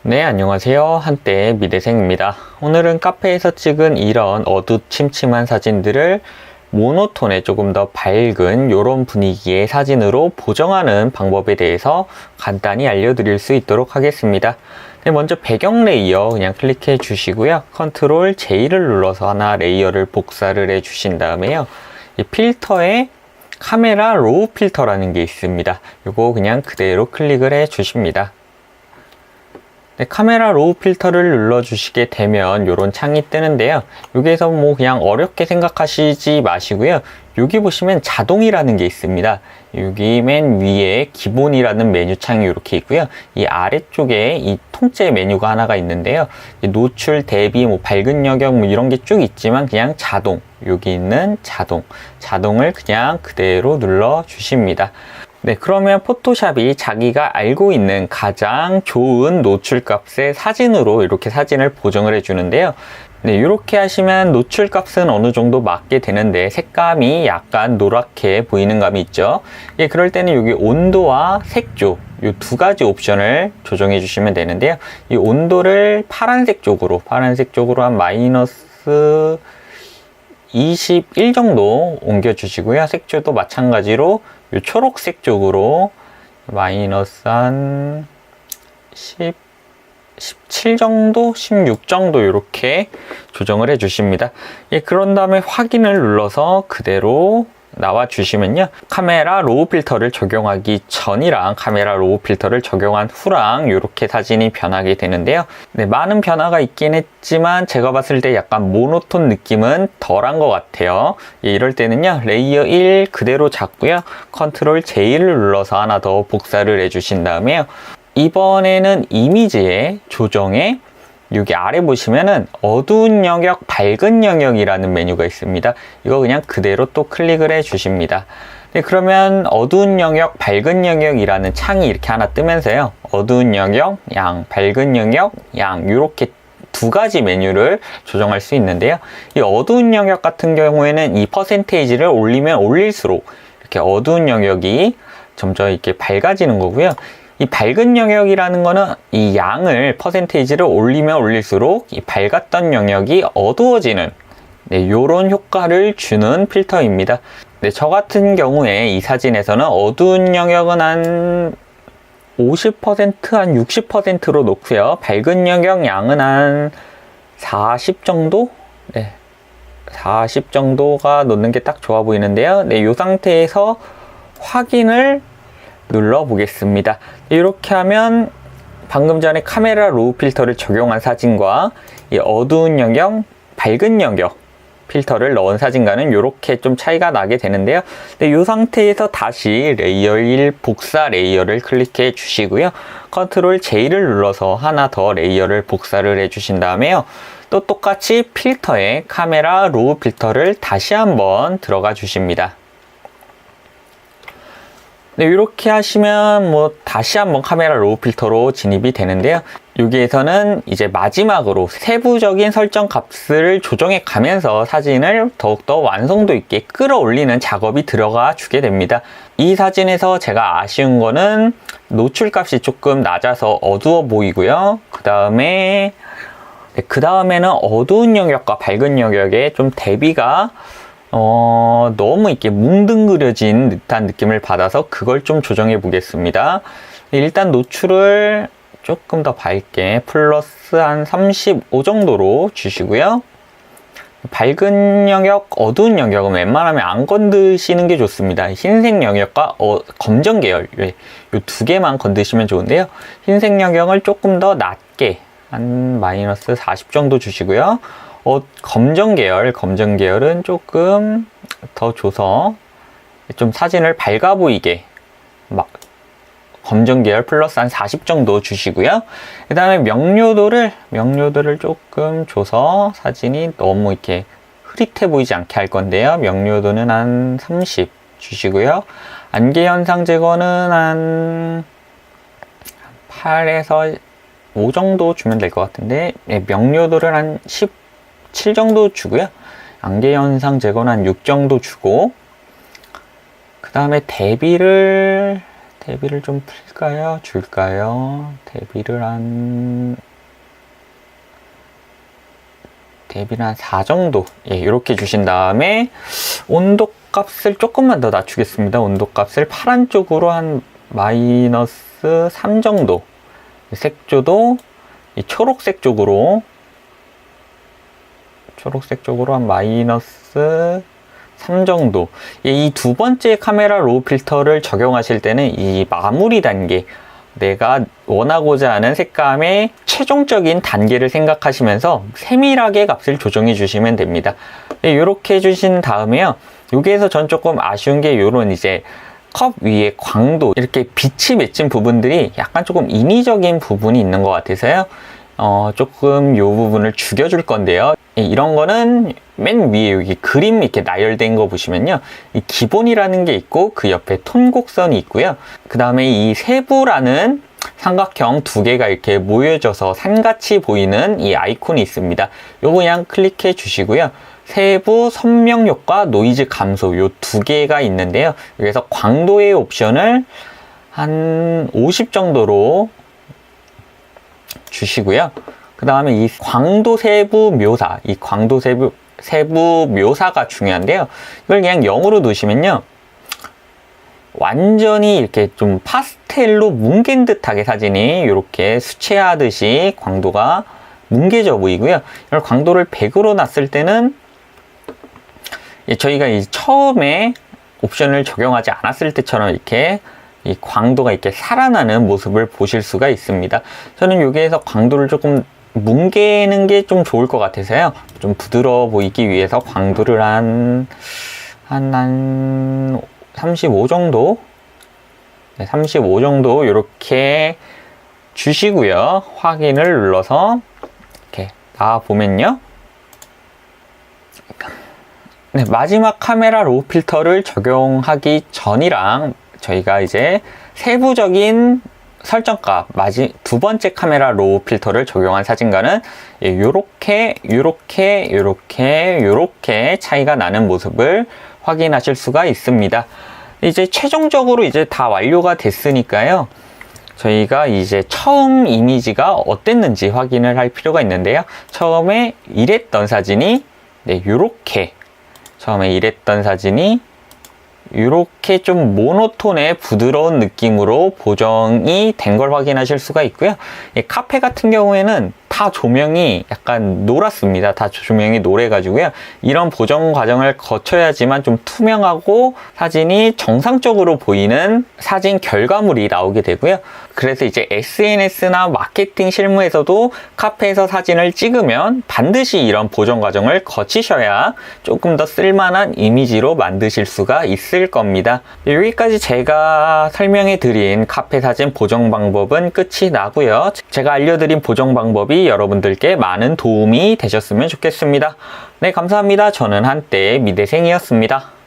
네, 안녕하세요. 한때 미대생입니다. 오늘은 카페에서 찍은 이런 어두침침한 사진들을 모노톤에 조금 더 밝은 이런 분위기의 사진으로 보정하는 방법에 대해서 간단히 알려드릴 수 있도록 하겠습니다. 네, 먼저 배경 레이어 그냥 클릭해 주시고요. 컨트롤 J를 눌러서 하나 레이어를 복사를 해 주신 다음에요. 이 필터에 카메라 로우 필터라는 게 있습니다. 이거 그냥 그대로 클릭을 해 주십니다. 네, 카메라 로우 필터를 눌러주시게 되면 이런 창이 뜨는데요. 여기에서 뭐 그냥 어렵게 생각하시지 마시고요. 여기 보시면 자동이라는 게 있습니다. 여기 맨 위에 기본이라는 메뉴 창이 이렇게 있고요. 이 아래쪽에 이 통째 메뉴가 하나가 있는데요. 노출, 대비, 뭐 밝은 영역 뭐 이런 게 쭉 있지만 그냥 자동, 여기 있는 자동을 그냥 그대로 눌러 주십니다. 네, 그러면 포토샵이 자기가 알고 있는 가장 좋은 노출 값의 사진으로 이렇게 사진을 보정을 해주는데요. 네, 이렇게 하시면 노출 값은 어느 정도 맞게 되는데 색감이 약간 노랗게 보이는 감이 있죠. 예, 그럴 때는 여기 온도와 색조 이 두 가지 옵션을 조정해 주시면 되는데요. 이 온도를 파란색 쪽으로 한 마이너스 21 정도 옮겨 주시고요. 색조도 마찬가지로 이 초록색 쪽으로 마이너스 한 17 정도, 16 정도 이렇게 조정을 해 주십니다. 예, 그런 다음에 확인을 눌러서 그대로 나와 주시면요. 카메라 로우 필터를 적용하기 전이랑 카메라 로우 필터를 적용한 후랑 이렇게 사진이 변하게 되는데요. 네, 많은 변화가 있긴 했지만 제가 봤을 때 약간 모노톤 느낌은 덜한 것 같아요. 예, 이럴 때는요. 레이어 1 그대로 잡고요. 컨트롤 J를 눌러서 하나 더 복사를 해 주신 다음에요. 이번에는 이미지의 조정에 여기 아래 보시면은 어두운 영역, 밝은 영역이라는 메뉴가 있습니다. 이거 그냥 그대로 또 클릭을 해 주십니다. 네, 그러면 어두운 영역, 밝은 영역이라는 창이 이렇게 하나 뜨면서요. 어두운 영역, 양, 밝은 영역, 양 이렇게 두 가지 메뉴를 조정할 수 있는데요. 이 어두운 영역 같은 경우에는 이 퍼센테이지를 올리면 올릴수록 이렇게 어두운 영역이 점점 이렇게 밝아지는 거고요. 이 밝은 영역이라는 거는 이 양을 퍼센테이지를 올리면 올릴수록 이 밝았던 영역이 어두워지는 요런 효과를 주는 필터입니다. 네, 저 같은 경우에 이 사진에서는 어두운 영역은 한 50%, 한 60%로 놓고요. 밝은 영역 양은 한 40 정도? 네, 40 정도가 놓는 게 딱 좋아 보이는데요. 네, 이 상태에서 확인을 눌러 보겠습니다. 이렇게 하면 방금 전에 카메라 로우 필터를 적용한 사진과 이 어두운 영역, 밝은 영역 필터를 넣은 사진과는 이렇게 좀 차이가 나게 되는데요. 이 상태에서 다시 레이어 1 복사 레이어를 클릭해 주시고요. 컨트롤 J를 눌러서 하나 더 레이어를 복사를 해 주신 다음에요. 또 똑같이 필터에 카메라 로우 필터를 다시 한번 들어가 주십니다. 네, 이렇게 하시면 뭐 다시 한번 카메라 로우 필터로 진입이 되는데요. 여기에서는 이제 마지막으로 세부적인 설정 값을 조정해 가면서 사진을 더욱더 완성도 있게 끌어올리는 작업이 들어가 주게 됩니다. 이 사진에서 제가 아쉬운 거는 노출 값이 조금 낮아서 어두워 보이고요. 그 다음에는 어두운 영역과 밝은 영역의 좀 대비가 너무 이렇게 뭉뚱그려진 듯한 느낌을 받아서 그걸 좀 조정해 보겠습니다. 일단 노출을 조금 더 밝게 플러스 한 35 정도로 주시고요. 밝은 영역, 어두운 영역은 웬만하면 안 건드시는 게 좋습니다. 흰색 영역과 검정 계열 이 두 개만 건드시면 좋은데요. 흰색 영역을 조금 더 낮게 한 마이너스 40 정도 주시고요. 검정 계열은 조금 더 줘서 좀 사진을 밝아 보이게 검정 계열 플러스 한 40 정도 주시고요. 그 다음에 명료도를 조금 줘서 사진이 너무 이렇게 흐릿해 보이지 않게 할 건데요. 명료도는 한 30 주시고요. 안개 현상 제거는 한 8에서 5 정도 주면 될 것 같은데, 명료도를 한 17 정도 주고요. 안개 현상 제거는 한 6 정도 주고, 그 다음에 대비를 대비를 좀 풀까요? 줄까요? 대비를 한 4 정도. 예, 이렇게 주신 다음에 온도 값을 조금만 더 낮추겠습니다. 온도 값을 파란 쪽으로 한 마이너스 3 정도. 색조도 이 초록색 쪽으로 한 마이너스 3 정도. 이 두 번째 카메라 로우 필터를 적용하실 때는 이 마무리 단계, 내가 원하고자 하는 색감의 최종적인 단계를 생각하시면서 세밀하게 값을 조정해 주시면 됩니다. 이렇게 해주신 다음에요. 여기에서 전 조금 아쉬운 게 요런 이제 컵 위에 광도, 이렇게 빛이 맺힌 부분들이 약간 조금 인위적인 부분이 있는 것 같아서요. 조금 요 부분을 죽여줄 건데요. 이런 거는 맨 위에 여기 그림 이렇게 나열된 거 보시면요. 이 기본이라는 게 있고 그 옆에 톤 곡선이 있고요. 그 다음에 이 세부라는 삼각형 두 개가 이렇게 모여져서 산같이 보이는 이 아이콘이 있습니다. 요거 그냥 클릭해 주시고요. 세부 선명 효과, 노이즈 감소 요 두 개가 있는데요. 여기서 광도의 옵션을 한 50 정도로 주시고요. 그 다음에 이 광도 세부 묘사, 이 광도 세부 묘사가 중요한데요. 이걸 그냥 0으로 두시면요. 완전히 이렇게 좀 파스텔로 뭉갠 듯하게 사진이 이렇게 수채화하듯이 광도가 뭉개져 보이고요. 이걸 광도를 100으로 놨을 때는 저희가 이 처음에 옵션을 적용하지 않았을 때처럼 이렇게 이 광도가 이렇게 살아나는 모습을 보실 수가 있습니다. 저는 여기에서 광도를 조금 뭉개는 게 좀 좋을 것 같아서요. 좀 부드러워 보이기 위해서 광도를 한 35 정도? 네, 35 정도 이렇게 주시고요. 확인을 눌러서 이렇게 나와보면요. 네, 마지막 카메라 로우 필터를 적용하기 전이랑 저희가 이제 세부적인 설정값, 두 번째 카메라 로우 필터를 적용한 사진과는 요렇게 차이가 나는 모습을 확인하실 수가 있습니다. 이제 최종적으로 이제 다 완료가 됐으니까요. 저희가 이제 처음 이미지가 어땠는지 확인을 할 필요가 있는데요. 처음에 이랬던 사진이 이렇게 좀 모노톤의 부드러운 느낌으로 보정이 된 걸 확인하실 수가 있고요. 이 카페 같은 경우에는 다 조명이 약간 노랗습니다. 다 조명이 노래가지고요. 이런 보정 과정을 거쳐야지만 좀 투명하고 사진이 정상적으로 보이는 사진 결과물이 나오게 되고요. 그래서 이제 SNS나 마케팅 실무에서도 카페에서 사진을 찍으면 반드시 이런 보정 과정을 거치셔야 조금 더 쓸만한 이미지로 만드실 수가 있을 겁니다. 여기까지 제가 설명해 드린 카페 사진 보정 방법은 끝이 나고요. 제가 알려드린 보정 방법이 여러분들께 많은 도움이 되셨으면 좋겠습니다. 네, 감사합니다. 저는 한때 미대생이었습니다.